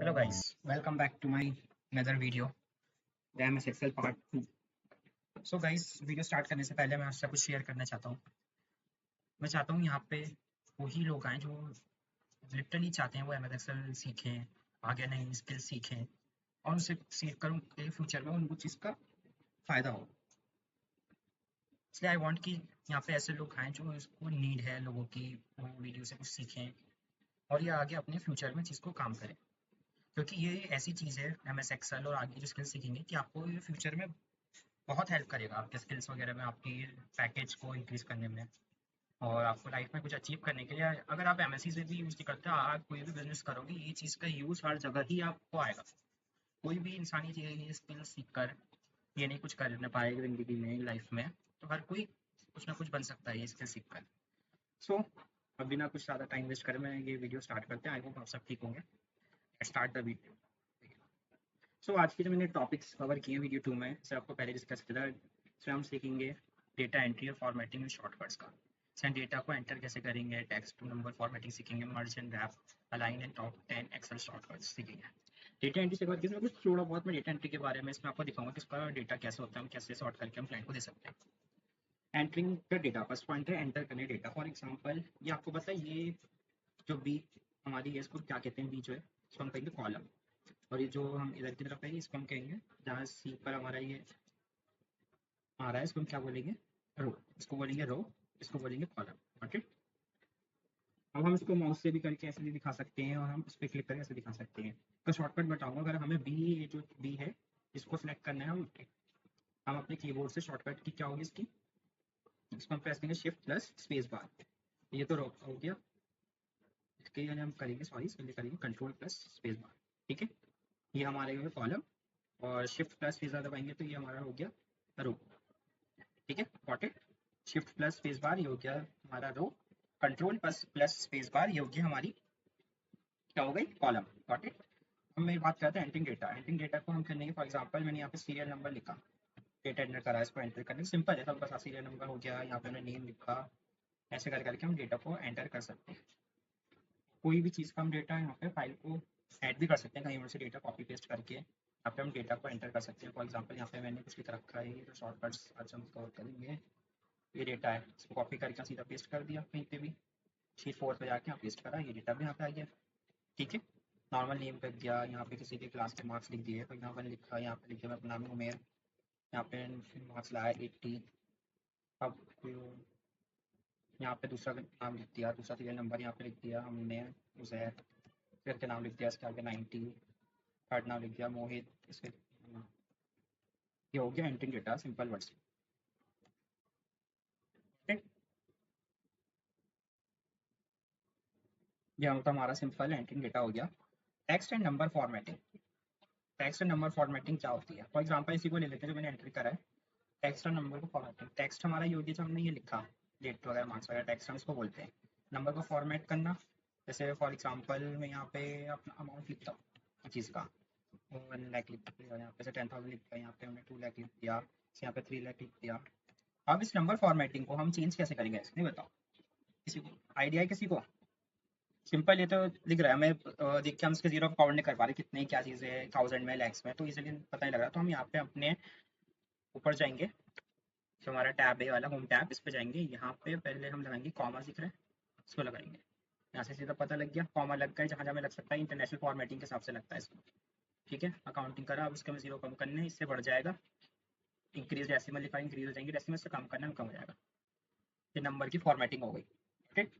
Hello guys, welcome back to my another video, the MS Excel part 2. So guys, video start करने से पहले मैं आपसे कुछ शेयर करना चाहता हूँ। मैं चाहता हूँ यहाँ पे वही लोग आएँ जो लिटरली चाहते हैं वो MS Excel सीखें, आगे नई स्किल सीखें और उनसे सीख कर उनके फ्यूचर में उनको चीज़ का फ़ायदा हो। इसलिए आई वांट कि यहाँ पे ऐसे लोग आएँ जो इसको नीड है लोगों की, वो वीडियो से कुछ सीखें और ये आगे अपने फ्यूचर में चीज़ को काम करें। क्योंकि ये ऐसी चीज़ है MS Excel और आगे जो स्किल सीखेंगे कि आपको ये फ्यूचर में बहुत हेल्प करेगा आपके स्किल्स वगैरह में, आपकी पैकेज को इंक्रीज करने में और आपको लाइफ में कुछ अचीव करने के लिए। अगर आप एमएससी से भी यूज़ नहीं करते, आप कोई भी बिजनेस करोगे, ये चीज़ का यूज़ हर जगह ही आपको आएगा। कोई भी इंसान ये स्किल सीख कर ये नहीं कुछ कर पाएगा ज़िंदगी में, लाइफ में। तो हर कोई कुछ ना कुछ बन सकता है ये स्किल सीख कर। सो अब बिना कुछ ज़्यादा टाइम वेस्ट करे मैं ये वीडियो स्टार्ट करते हैं। आई होप आप सब ठीक होंगे। Start the video. सो आज के जो मैंने टॉपिक्स कवर किए हैं वीडियो 2 में, सर आपको पहले डिस्कस किया था। इसमें हम सीखेंगे डेटा एंट्री और फॉर्मेटिंग में शॉर्टकट्स का। इसमें डेटा को एंटर कैसे करेंगे, टेक्स्ट टू नंबर फॉर्मेटिंग सीखेंगे, merge and wrap, align and top 10 Excel shortcuts सीखेंगे। डेटा एंट्री से बाद इसमें कुछ थोड़ा बहुत मैं डेटा एंट्री के बारे में इसमें आपको दिखाऊंगा कि इसका डेटा कैसे होता है, हम कैसे सॉर्ट करके हम क्लाइंट को दे सकते हैं। Entering the data, first point है एंटर करने डेटा। फॉर एग्जाम्पल ये आपको पता है, ये जो बी हमारी है इसको क्या कहते हैं, बी जो है इसको हम कहेंगे कॉलम, और ये जो हम इधर की तरफ है इसको हम कहेंगे, जहाँ सी पर हमारा ये आ रहा है इसको हम क्या बोलेंगे, रो। इसको बोलेंगे रो, इसको बोलेंगे कॉलम। ओके, अब हम इसको माउस से भी करके ऐसे भी दिखा सकते हैं और हम इस पर क्लिक करके ऐसे दिखा सकते हैं। तो शॉर्टकट बताऊंगा, अगर हमें बी, ये जो बी है इसको सिलेक्ट करना है, हम अपने कीबोर्ड से शॉर्टकट की क्या होगी इसकी, इसको हम प्रेस करेंगे शिफ्ट प्लस स्पेस बार। ये तो रो हो गया, इसके लिए हम करेंगे, सॉरी इसके लिए करेंगे कंट्रोल प्लस स्पेस बार। ठीक है, ये हमारे हो गया कॉलम, और शिफ्ट प्लस स्पेस बार दबाएंगे तो ये हमारा हो गया रो। ठीक है, got it. Shift plus space bar ये हो गया हमारा row, control plus plus space bar ये हो गया हमारी क्या हो गई, कॉलम। Got it. हम मेरी बात करते हैं एंटरिंग डेटा। एंटरिंग डेटा को हम करेंगे, फॉर एग्जांपल मैंने यहाँ पे सीरियल नंबर लिखा, डेटा एंटर करा, इसको एंटर करने सिंपल है, सब बस सीरियल नंबर हो गया, यहाँ पे हमने नेम लिखा, ऐसे कर करके हम डेटा को एंटर कर सकते हैं। कोई भी चीज़ का हम डेटा यहाँ पे फाइल को ऐड भी कर सकते हैं, कहीं और से डेटा कॉपी पेस्ट करके यहाँ पे हम डेटा को एंटर कर सकते हैं। फॉर एग्जाम्पल यहाँ पे मैंने कुछ लिख रखा है, ये तो शॉर्टकट्स आज हम कवर करेंगे। ये डेटा है, इसको कॉपी करके सीधा पेस्ट कर दिया कहीं पे भी, शीट 4 पे जाके यहाँ पेस्ट करा, ये डेटा भी यहाँ पे आ गया। ठीक है, नॉर्मल नेम कर दिया, यहाँ पे किसी के क्लास के मार्क्स लिख दिए, फॉर एग्जाम्पल लिखा, यहाँ पे लिख दिया मैं अपना नाम उमेर, यहाँ पे मार्क्स लाया 80। अब यहाँ पे दूसरा नाम लिख दिया, दूसरा सीरियल नंबर यहाँ पे लिख दिया हमने उजैर, फिर के नाम लिख दिया इसके आगे 90, थर्ड नाम लिख दिया मोहित, इसके ये हो गया एंट्रिंग डेटा सिंपल वर्ड्स। ठीक, ये होता हमारा सिंपल एंट्रिंग डेटा हो गया। Text and number formatting. Text and number formatting क्या होती है, फॉर एग्जांपल इसी को ले लेते हैं जो मैंने एंट्री करा है, टेक्स्ट और नंबर को फॉर्मेटिंग। टेक्स्ट हमारा ये होगी जो हमने ये लिखा, डेट वगैरह मार्क्स वगैरह, टेक्स्ट हम इसको बोलते हैं। नंबर को फॉर्मेट करना, जैसे फॉर एग्जांपल मैं यहाँ पे अपना अमाउंट लिखता हूँ चीज़ का, 1 लाख लिख दिया, यहाँ पे से 10,000 लिख दिया, यहाँ पे हमने 2 लाख लिख दिया, यहाँ पे 3 लाख लिख दिया। अब इस नंबर फॉर्मेटिंग को हम चेंज कैसे करेंगे, इसलिए बताओ, किसी को आइडिया है, किसी को? सिंपल, ये तो लिख रहा है, मैं देख के हम इसके जीरो काउंट नहीं कर पा रहे कितने क्या चीज़ है, थाउजेंड में, लैक्स में, तो इसलिए पता नहीं लग रहा। तो हम यहाँ पे अपने ऊपर जाएंगे, जो हमारा टैब है वाला होम टैब, इस पे जाएंगे, यहाँ पे पहले हम लगाएंगे कॉमा दिख रहा है, इसको लगाएंगे। यहाँ से सीधा पता लग गया, कॉमा लग गया, जहाँ जहाँ लग सकता है इंटरनेशनल फॉर्मेटिंग के हिसाब से लगता है इसको। ठीक है, अकाउंटिंग करा, अब इसके में जीरो कम करने, इससे बढ़ जाएगा, इंक्रीज डेसिमल लिखा, इंक्रीज हो जाएंगे डेसिमल, से कम करना है कम हो जाएगा। ये नंबर की फॉर्मेटिंग हो गई। ठीक,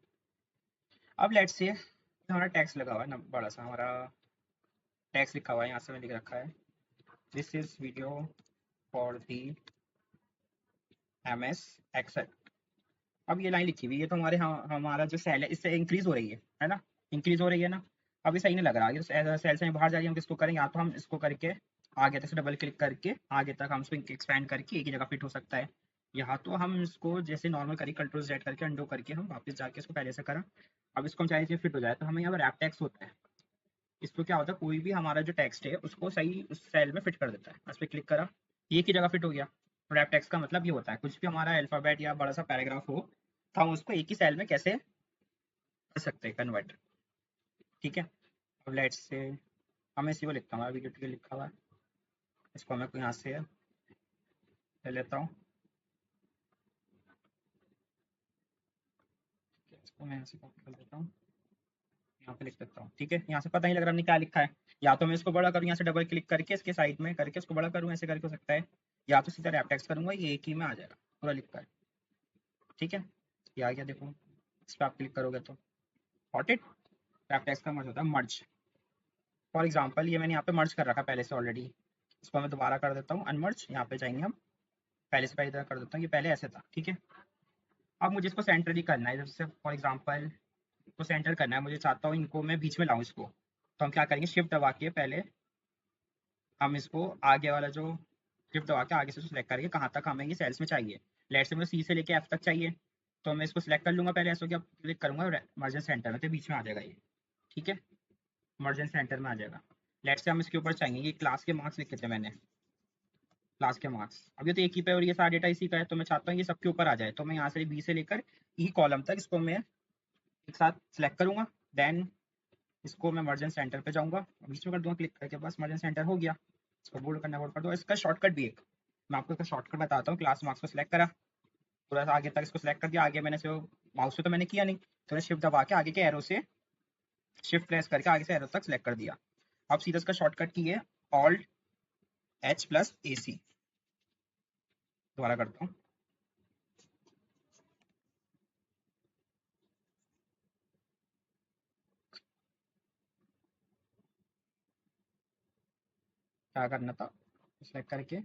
अब लेट्स से हमारा टैक्स लगा हुआ है, बड़ा सा हमारा टैक्स लिखा हुआ है, यहाँ से मैंने लिख रखा है this is video for the MS Excel. अब ये लाइन लिखी हुई है, तो हमारा जो सेल है इससे इंक्रीज हो रही है ना, इंक्रीज हो रही है ना। अब ये सही नहीं लग रहा, आगे सेल से बाहर जा रही है, हम किसको करें, या तो हम इसको करके आगे तक से डबल क्लिक करके आगे तक हम इसको एक्सपेंड करके एक ही जगह फिट हो सकता है, या तो हम इसको जैसे नॉर्मल करें कंट्रोल Z करके अंडो करके हम वापस जाके इसको पहले से करा। अब इसको हम चाहे फिट हो जाए, तो हमें यहाँ पर रैप टैक्स होता है, इसको क्या होता है, कोई भी हमारा जो टेक्स्ट है उसको सही उस सेल में फिट कर देता है। इस पर क्लिक करा, एक ही जगह फिट हो गया। रैप टेक्स्ट का मतलब ये होता है, कुछ भी हमारा अल्फाबेट या बड़ा सा पैराग्राफ हो तो हम उसको एक ही सेल में कैसे कर सकते हैं कन्वर्ट। ठीक है, अब लेट्स से अब मैं इसी को लिखता हूँ, हमारा वीडियो ट्यूटोरियल लिखा हुआ है, इसको मैं यहाँ से ले लेता हूँ, इसको मैं यहाँ से कॉपी कर लेता हूँ, यहाँ पे लिख देता हूँ। ठीक है, यहाँ से पता नहीं लग रहा हमने क्या लिखा है। या तो मैं इसको बड़ा करूँ, यहाँ से डबल क्लिक करके इसके साइड में करके इसको बड़ा करूँ, ऐसे करके हो सकता है, या तो सीधा रैप टेक्स्ट करूँगा, ये एक ही में आ जाएगा पूरा लिख कर। ठीक है, ये आ गया, देखो इस पर आप क्लिक करोगे तो गॉट इट। रैप टेक्स्ट का मर्ज होता है मर्ज। फॉर एग्जाम्पल ये मैंने यहाँ पे मर्ज कर रखा पहले से ऑलरेडी, इसको मैं दोबारा कर देता हूँ अनमर्ज। यहाँ पे जाएंगे हम, पहले से पहले इधर कर देता हूँ, ये पहले ऐसे था। ठीक है, अब मुझे इसको सेंटर ही करना है, जैसे फॉर एग्जाम्पल इसको सेंटर करना है, मुझे चाहता हूँ इनको मैं बीच में लाऊं इसको, तो हम क्या करेंगे, शिफ्ट दबा के पहले हम इसको आगे वाला जो शिफ्ट दबा के आगे से सिलेक्ट करके कहाँ तक हमें ये सेल्स में चाहिए। लेट से मुझे सी से लेके एफ तक चाहिए, तो मैं इसको सिलेक्ट कर लूंगा पहले, ऐसा क्या क्लिक करूंगा मर्जन सेंटर में, तो बीच में आ जाएगा ये। ठीक है, मर्जन सेंटर में आ जाएगा। लेट से हम इसके ऊपर चाहिए, ये क्लास के मार्क्स लिखे थे मैंने, क्लास के मार्क्स, अब ये तो एक ही पे और ये सारा डेटा इसी का है, तो मैं चाहता हूँ ये सबके ऊपर आ जाए, तो मैं यहाँ से बी से लेकर ई कॉलम तक इसको मैं एक साथ सिलेक्ट करूंगा। देन इसको मैं मर्जन सेंटर पे जाऊंगा, बीच में कर दूंगा क्लिक करके, बस मर्जन सेंटर हो गया। इसको बोल्ड करना, बोल्ड कर दो। इसका शॉर्टकट भी एक मैं आपको इसका शॉर्टकट बताता हूँ। क्लास मार्क्स को सिलेक्ट करा, थोड़ा सा आगे तक इसको सिलेक्ट कर दिया, आगे मैंने से माउस से तो मैंने किया नहीं, तो मैं शिफ्ट दबा के आगे के एरो से शिफ्ट प्रेस करके आगे से एरो तक सिलेक्ट कर दिया। अब सीधा इसका शॉर्टकट की है ऑल्ट एच प्लस ए सी। दोबारा करता हूँ, क्या करना था, सिलेक्ट करके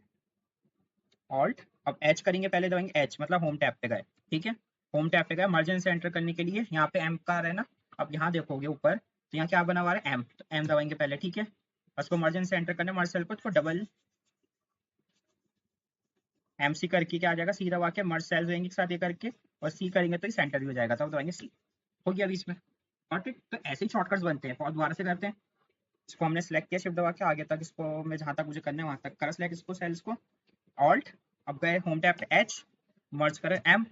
ऑल्ट, अब एच करेंगे, पहले दबाएंगे एच मतलब होम टैब पे गए। ठीक है, होम टैब पे गए, मर्जन से एंटर करने के लिए यहाँ पे एम का आ रहा है ना, अब यहाँ देखोगे ऊपर तो यहाँ क्या बना हुआ है एम, तो एम दबाएंगे पहले। ठीक है, उसको मर्जन से एंटर करने, मर्ज सेल को तो डबल एम सी करके क्या आ जाएगा, सी दबा के मर्ज सेल रहेंगे एक साथ ये करके, और सी करेंगे तो सेंटर भी हो जाएगा, तब दबाएंगे सी, हो गया बीच में। और तो ऐसे ही शॉर्टकट्स बनते हैं, और दोबारा से करते हैं। इसको हमने सेलेक्ट किया शिफ्ट दबा के आगे तक, इसको मैं जहाँ तक मुझे करना है वहां तक करा सेलेक्ट इसको सेल्स को, ऑल्ट, अब गए होम टैब पे एच, मर्ज करें एम,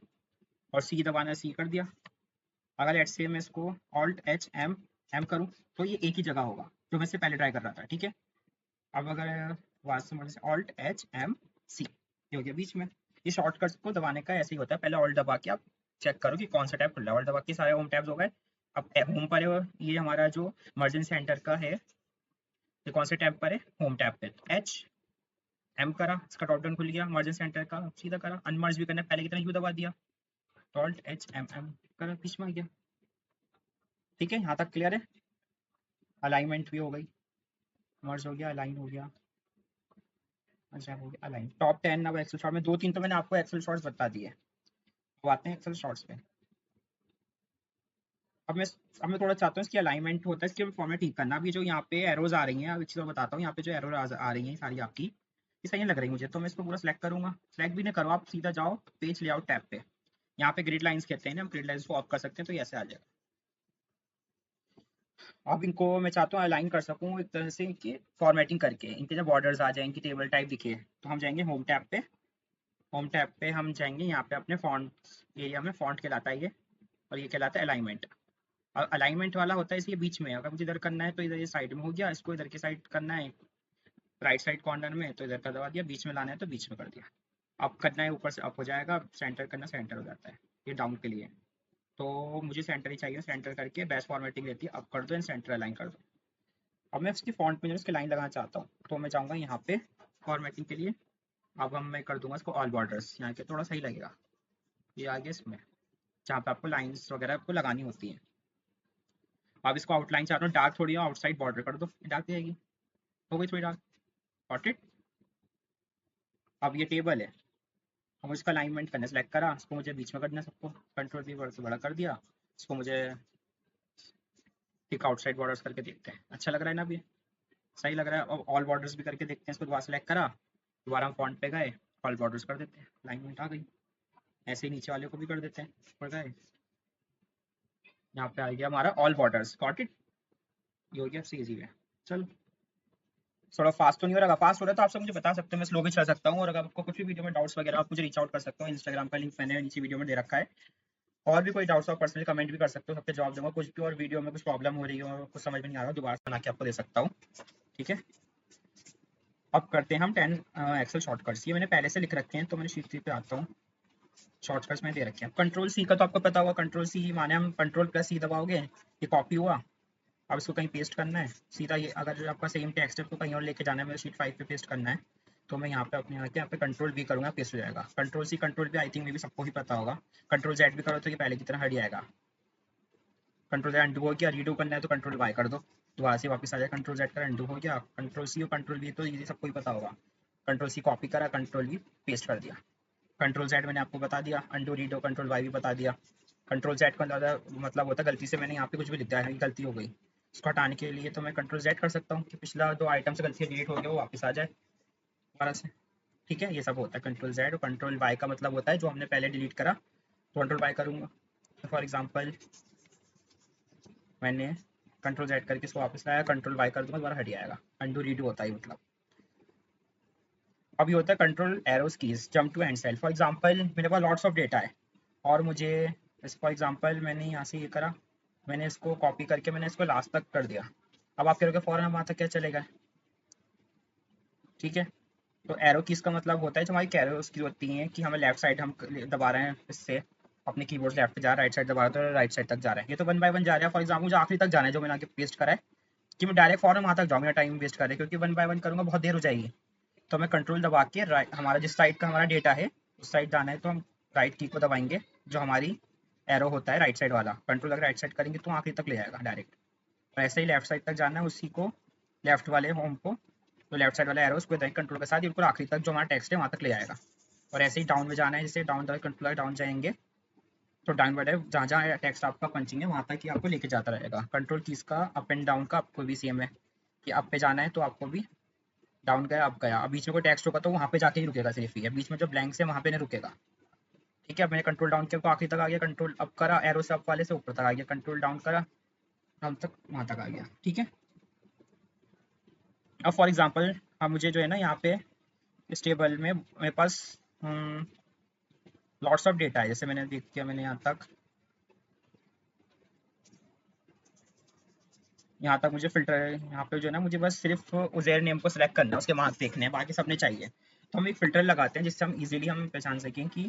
और सी दबाना, सी कर दिया। अगर लेट्स से मैं इसको ऑल्ट एच एम एम करूँ तो ये एक ही जगह होगा जो मैं इससे पहले ट्राई कर रहा था। ठीक है, अब अगर वास्तव में ऑल्ट एच एम सी, ये हो गया बीच में। ये शॉर्टकट्स को दबाने का ऐसे ही होता है, पहले ऑल्ट दबा के आप चेक करो कि कौन सा टैब खुल रहा है, ऑल्ट दबा के सारे होम टैब्स हो गए। अब होम पर है, ये हमारा जो मर्जन सेंटर का है, ये कौन से टैब पर है, होम टैब पे, एच एम करा, इसका ड्रॉप डाउन खुल गया, मर्जन सेंटर का सीधा करा, अनमर्ज भी करना है पहले की तरह यू दबा दिया, ऑल्ट एच एम एम करा, बीच में आ गया। ठीक है, यहाँ तक क्लियर है। अलाइनमेंट भी हो गई, मर्ज हो गया, अलाइन हो गया, अच्छा हो गया अलाइन। टॉप 10 अब एक्सेल शॉट में, दो तीन तो मैंने आपको एक्सेल शॉट्स बता दिए, अब आते हैं एक्सेल शॉट्स पे। अब मैं अब मैं थोड़ा चाहता हूँ इसकी अलाइनमेंट होता है, इसके फॉर्मेट ठीक करना। अब ये जो यहाँ पे एरोज आ रही हैं, अब एक चीज़ बताता हूँ, यहाँ पे जो एरो आ रही हैं सारी आपकी, ये सही नहीं लग रही मुझे, तो मैं इसको पूरा सेलेक्ट करूंगा। सेलेक्ट भी नहीं करो आप, सीधा जाओ पेज लेआउट टैब पे, यहाँ पे ग्रिड लाइंस कहते हैं ना, हम ग्रिड लाइंस को ऑफ कर सकते हैं, तो ये ऐसे आ जाएगा। अब इनको मैं चाहता हूँ अलाइन कर सकूँ एक तरह से कि फॉर्मेटिंग करके इनके जब बॉर्डर्स आ जाए, इनकी टेबल टाइप दिखे, तो हम जाएंगे होम टैब पे, होम टैब पे हम जाएंगे, यहाँ पे अपने फॉन्ट एरिया में फॉन्ट कहलाता है ये, और ये कहलाता है अलाइनमेंट। और अलाइनमेंट वाला होता है इसलिए बीच में, अगर मुझे इधर करना है तो इधर ये साइड में हो गया, इसको इधर के साइड करना है राइट साइड कॉर्नर में, तो इधर का दबा दिया, बीच में लाना है तो बीच में कर दिया। अप करना है ऊपर से अप हो जाएगा, सेंटर करना सेंटर हो जाता है, ये डाउन के लिए। तो मुझे सेंटर ही चाहिए, सेंटर करके बेस्ट फॉर्मेटिंग रहती है, अप कर दो एंड सेंटर अलाइन कर दो। अब मैं इसकी फॉन्ट में जो इसकी लाइन लगाना चाहता हूँ, तो मैं जाऊँगा यहाँ पे फॉर्मेटिंग के लिए। अब हम मैं कर दूंगा इसको ऑल बॉर्डर्स, यहाँ के थोड़ा सही लगेगा, ये आगे इसमें जहाँ पे आपको लाइंस वगैरह आपको लगानी होती है। अब इसको आउटलाइन चाहता हूँ डार्क थोड़ी, आउटसाइड बॉर्डर कर दो, डार्क जाएगी, हो गई थोड़ी डार्क, गॉट इट। अब ये टेबल है, अब इसका अलाइनमेंट करना, सेलेक्ट करा, इसको मुझे बीच में करना है सबको, कंट्रोल की वर्ड से बड़ा कर दिया, इसको मुझे ठीक आउटसाइड बॉर्डर्स करके देखते हैं, अच्छा लग रहा है ना अभी, सही लग रहा है। अब ऑल बॉर्डर्स भी करके देखते हैं, इसको दोबारा सेलेक्ट करा, दोबारा हम फॉन्ट पे गए, ऑल बॉर्डर्स कर देते हैं, अलाइनमेंट आ गई। ऐसे ही नीचे वाले को भी कर देते हैं, ऊपर गए, यहाँ पे आ गया हमारा ऑल बॉर्डर्स, गॉट इट, ये हो गया, सबसे ईजी है। चलो, थोड़ा फास्ट तो नहीं हो रहा, फास्ट हो रहा है तो आप सब मुझे बता सकते हो, मैं स्लो भी चल सकता हूँ, और अगर आपको कुछ भी वीडियो में डाउट्स वगैरह आप मुझे रीच आउट कर सकते हो, इंस्टाग्राम का लिंक मैंने नीचे वीडियो में दे रखा है, और भी कोई डाउट्स आप पर्सनली कमेंट भी कर सकते हो, सबके जवाब दूंगा। कुछ भी और वीडियो में कुछ प्रॉब्लम हो रही हो, कुछ समझ में नहीं आ रहा, दोबारा बना के आपको दे सकता हूँ। ठीक है, अब करते हैं हम 10 एक्सेल शॉर्टकट्स। ये मैंने पहले से लिख रखे हैं, तो मैंने शीट 3 पे आता हूँ। शॉर्टकट्स में दे रखे हैं। कंट्रोल सी का तो आपको पता होगा, कंट्रोल सी माने हम कंट्रोल प्लस सी दबाओगे, ये कॉपी हुआ। अब इसको कहीं पेस्ट करना है सीधा, ये अगर आपका सेम टेक्स्ट है तो कहीं और लेके जाना है, मेरे शीट 5 पे पेस्ट करना है, तो मैं यहाँ पे अपने यहाँ पे कंट्रोल वी करूँगा, पेस्ट हो जाएगा। Control C control V I think मे भी सबको ही पता होगा। कंट्रोल जेड भी करो तो ये पहले की तरह हट जाएगा। कंट्रोल जेड अंडू हो गया, रीडू करना है तो कंट्रोल वाई कर दो, दोबारा से वापस आ जाए। कंट्रोल जेड का अंडू हो गया, कंट्रोल सी और कंट्रोल वी तो ये सबको ही पता होगा। कंट्रोल सी कॉपी करा, कंट्रोल वी पेस्ट कर दिया। कंट्रोल जेड मैंने आपको बता दिया, अंडू रीडो कंट्रोल वाई भी बता दिया। कंट्रोल जेड का ज़्यादा मतलब होता है गलती से मैंने यहाँ पे कुछ भी लिख दिया है, गलती हो गई, इसको हटाने के लिए तो मैं कंट्रोल जेड कर सकता हूँ कि पिछला 2 आइटम से गलती से डिलीट हो गया वो वापस आ जाए दोबारा से। ठीक है, ये सब होता है कंट्रोल जेड। और कंट्रोल वाई का मतलब होता है जो हमने पहले डिलीट करा तो कंट्रोल वाई करूँगा। फॉर एग्जाम्पल मैंने कंट्रोल जेड करके इसको वापस लाया, कंट्रोल वाई कर दूंगा, दोबारा हट जाएगा। अंडू रीडू होता है मतलब। अब ये होता है control arrows keys, jump to end cell. For example मेरे पास लॉट्स ऑफ डेटा है और मुझे फॉर एग्जाम्पल मैंने यहाँ से ये करा, मैंने इसको कॉपी करके मैंने इसको लास्ट तक कर दिया। अब आप कहोगे फौरन वहाँ तक क्या चलेगा। ठीक है, तो एरो कीज का मतलब होता है जो हमारी कैरोस की होती हैं कि हमें लेफ्ट साइड हम दबा रहे हैं, इससे अपने कीबोर्ड से लेफ्ट जा रहा है, राइट साइड दबा रहा है तो राइट साइड तक जा रहा है। ये तो 1 बाय 1 जा रहा है। फॉर एग्जाम्पल मुझे आखिरी तक जाना है जो मैंने आगे पेस्ट करा है, कि मैं डायरेक्ट फौरन वहाँ तक जाऊँ, मेरा टाइम वेस्ट करे, क्योंकि 1 बाय 1 करूँगा बहुत देर हो जाएगी। तो मैं कंट्रोल दबा के राइट, हमारा जिस साइड का हमारा डेटा है उस साइड जाना है तो हम राइट की को दबाएंगे, जो हमारी एरो होता है राइट साइड वाला, कंट्रोल अगर राइट साइड करेंगे तो आखिरी तक ले जाएगा डायरेक्ट। और ऐसे ही लेफ्ट साइड तक जाना है उसी को, लेफ्ट वाले होम को, तो लेफ्ट साइड वाला एरो उसको कंट्रोल के साथ बिल्कुल आखिरी तक जो हमारा टेक्स्ट है वहाँ तक ले जाएगा। और ऐसे ही डाउन में जाना है, जैसे डाउन कंट्रोल डाउन जाएंगे तो डाउन वाले जहाँ जहाँ टेक्स्ट आपका पंचिंग है वहाँ तक ही आपको लेके जाता रहेगा। कंट्रोल कीज का अप एंड डाउन का आपको भी सेम है, कि अप पे जाना है तो आपको भी डाउन गया अप गया। अब बीच में कोई टेक्स्ट होगा तो वहाँ पे जाके ही रुकेगा, सिर्फ ही है बीच में जो ब्लैंक्स है वहाँ पे नहीं रुकेगा। ठीक है, अब मैंने कंट्रोल डाउन किया तो आखिरी तक आ गया, कंट्रोल अप करा एरो से अप वाले से ऊपर तक आ गया, कंट्रोल डाउन करा डाउन तक वहाँ तक आ गया। ठीक है, अब फॉर एग्जाम्पल अब मुझे जो है ना यहाँ पे इस टेबल में मेरे पास लॉट्स ऑफ डेटा है, जैसे मैंने देख किया मैंने यहाँ तक मुझे फिल्टर है, यहाँ पे जो है ना मुझे बस सिर्फ उज़ैर नेम को सिलेक्ट करना है, उसके मार्क्स देखने हैं, बाकी सब नहीं चाहिए। तो हम एक फ़िल्टर लगाते हैं जिससे हम इजीली हम पहचान सकें कि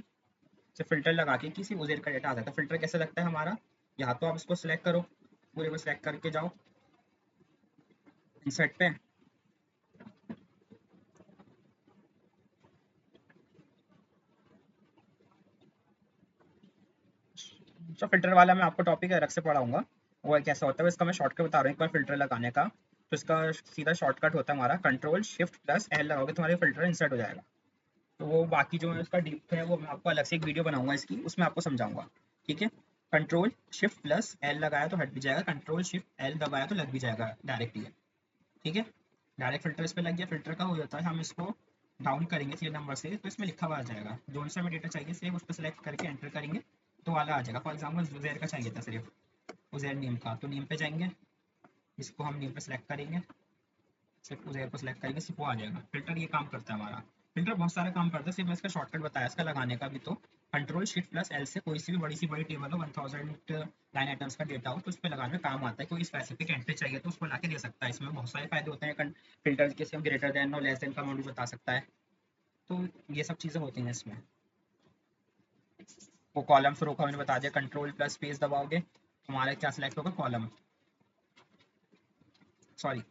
सिर्फ फ़िल्टर लगा के किसी उज़ैर का डेटा आता है। तो फ़िल्टर कैसे लगता है हमारा, यहाँ तो आप इसको सिलेक्ट करो, पूरे को सिलेक्ट करके जाओ इंसर्ट पे, जो फ़िल्टर वाला मैं आपको टॉपिक अलग से पढ़ाऊंगा वो कैसा होता है, इसका मैं शॉर्टकट बता रहा हूँ एक बार फ़िल्टर लगाने का। तो इसका सीधा शॉर्टकट होता है हमारा कंट्रोल शिफ्ट प्लस एल लगाओगे तो हमारे फ़िल्टर इंसर्ट हो जाएगा। तो वो बाकी जो है उसका डीप है वो मैं आपको अलग से एक वीडियो बनाऊंगा इसकी, उसमें आपको समझाऊंगा। ठीक है, कंट्रोल शिफ्ट प्लस एल लगाया तो हट भी जाएगा, कंट्रोल शिफ्ट एल दबाया तो लग भी जाएगा डायरेक्टली। ठीक है, डायरेक्ट फिल्टर इस पे लग गया। फिल्टर का हो जाता है हम इसको डाउन करेंगे 3 नंबर से तो इसमें लिखा हुआ आ जाएगा, जो सा हमें डेटा चाहिए सिर्फ उस पर सेलेक्ट करके एंटर करेंगे तो वाला आ जाएगा। फॉर एग्जाम्पल जुजैर का चाहिए था सिर्फ, उजैर नेम का, तो नेम पे जाएंगे, इसको हम नेम पे सेलेक्ट करेंगे, सिर्फ उस को सिलेक्ट करेंगे, सिर्फ वो आ जाएगा। फिल्टर ये काम करता है हमारा। फिल्टर बहुत सारा काम करता है, सिर्फ मैं इसका शॉर्टकट बताया इसका लगाने का भी। तो कंट्रोल शिफ्ट प्लस एल से कोई सी भी बड़ी टेबल हो, 1000 लाइन आइटम्स का डेटा हो तो उस पर लगाने में काम आता है। कोई स्पेसिफिक एंट्री चाहिए तो उसको ला के दे सकता है। इसमें बहुत सारे फायदे होते हैं। फिल्टर के हम ग्रेटर देन और लेस देन का अमाउंट भी बता सकता है, तो ये सब चीज़ें होती हैं इसमें। वो कॉलम रो का मैंने बता दिया, कंट्रोल प्लस स्पेस दबाओगे हमारा क्या सिलेक्ट होगा, column, sorry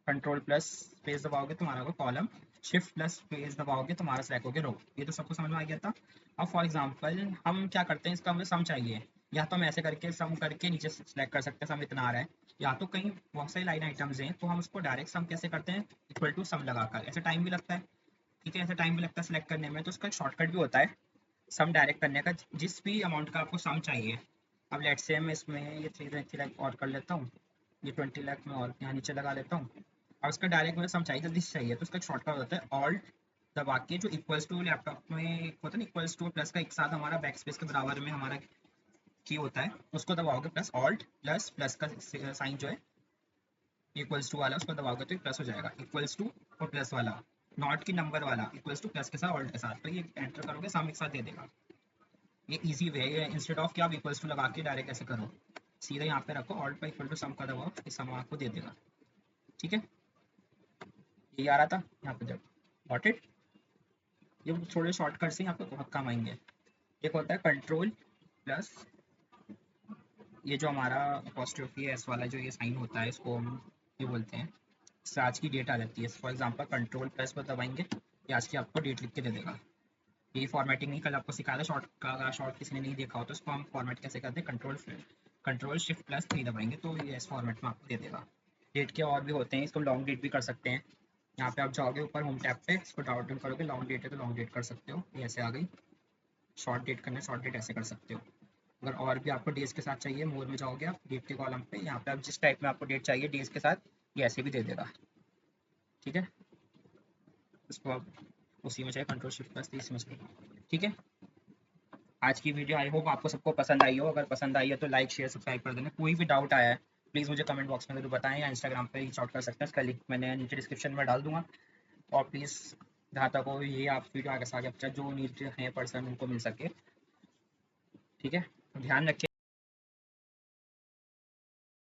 control plus space दबाओगे तो हमारा होगा कॉलम, शिफ्ट प्लस स्पेस दबाओगे तो हमारा सेलेक्ट होगा रो। ये तो सबको समझ में आ गया था। अब फॉर एग्जांपल हम क्या करते हैं, इसका हमें सम चाहिए, या तो हम ऐसे करके सम करके नीचे सेलेक्ट कर सकते हैं, सम इतना आ रहा है, या तो कहीं बहुत सारी लाइन आइटम्स हैं तो हम उसको डायरेक्ट सम कैसे करते हैं, इक्वल टू सम लगाकर। ऐसे टाइम भी लगता है, ठीक है, ऐसे टाइम भी लगता है सेलेक्ट करने में, तो उसका शॉर्टकट भी होता है सम डायरेक्ट करने का, जिस भी अमाउंट का आपको सम चाहिए। अब लेट्स से मैं इसमें ये 3 लाख और कर लेता हूँ, ये 20 लाख में और यहाँ नीचे लगा लेता हूँ। अब इसका डायरेक्ट मुझे सम चाहिए, जल्दी से चाहिए, तो इसका शॉर्टकट होता है ऑल्ट दबा के, जो इक्वल्स टू लैपटॉप में होता है ना, इक्वल्स टू प्लस का एक साथ हमारा बैक स्पेस के बराबर में हमारा की होता है, उसको दबाओगे प्लस ऑल्ट प्लस प्लस का साइन जो है इक्वल्स टू वाला उसको दबाओगे तो प्लस हो जाएगा, इक्वल्स टू और प्लस वाला, नॉट की नंबर वाला इक्वल्स टू प्लस के साथ ऑल्ट के साथ, तो ये एंटर करोगे सम एक साथ दे देगा। ये इजी वे है, इंस्टेड ऑफ कि आप इक्वल्स टू लगा के डायरेक्ट ऐसे करो। सीधा यहाँ पे रखो, ऑल्ट पर इक्वल टू सम का दबाओ, इस सम आपको दे देगा। ठीक है, ये आ रहा था यहाँ पे, जब गॉट इट। ये थोड़े शॉर्टकट से यहाँ पे बहुत काम आएंगे। एक होता है कंट्रोल प्लस, ये जो हमारा अपोस्ट्रोफी एस वाला जो ये साइन होता है, इसको हम ये बोलते हैं, इससे आज की डेट आ जाती है। फॉर एग्जांपल कंट्रोल प्लस पर दबाएंगे, ये आज की आपको डेट लिख के दे देगा। यही फॉर्मेटिंग नहीं, कल आपको सिखाया था शॉर्ट का, शॉर्ट किसी ने नहीं देखा हो तो इसको हम फॉर्मेट कैसे करते हैं, कंट्रोल शिफ्ट प्लस 3 दबाएंगे तो ये इस फॉर्मेट में आपको दे देगा। डेट के और भी होते हैं, इसको लॉन्ग डेट भी कर सकते हैं। यहाँ पे आप जाओगे ऊपर होम टैब पे, इसको डाउन करोगे, लॉन्ग डेट है तो लॉन्ग डेट कर सकते हो, ये ऐसे आ गई। शॉर्ट डेट करना है, शॉर्ट डेट ऐसे कर सकते हो। अगर और भी आपको डेज के साथ चाहिए, मोर में जाओगे आप डेट के कॉलम पे, यहाँ पे आप जिस टाइप में आपको डेट चाहिए डेज के साथ, ये ऐसे भी दे देगा। ठीक है, इसको आप उसी में चाहिए, कंट्रोल शिफ्ट प्लस 3 में। ठीक है, आज की वीडियो आई होप आपको सबको पसंद आई हो। अगर पसंद आई है तो लाइक शेयर सब्सक्राइब कर देना। कोई भी डाउट आया है प्लीज़ मुझे कमेंट बॉक्स में जरूर बताएं, या इंस्टाग्राम पे रीच आउट कर सकते हैं, इसका लिंक मैंने नीचे डिस्क्रिप्शन में डाल दूंगा। और प्लीज़ जहाँ तक हो ये आप वीडियो आगे से आगे जो नीड है पर्सन उनको मिल सके। ठीक है, ध्यान रखिए।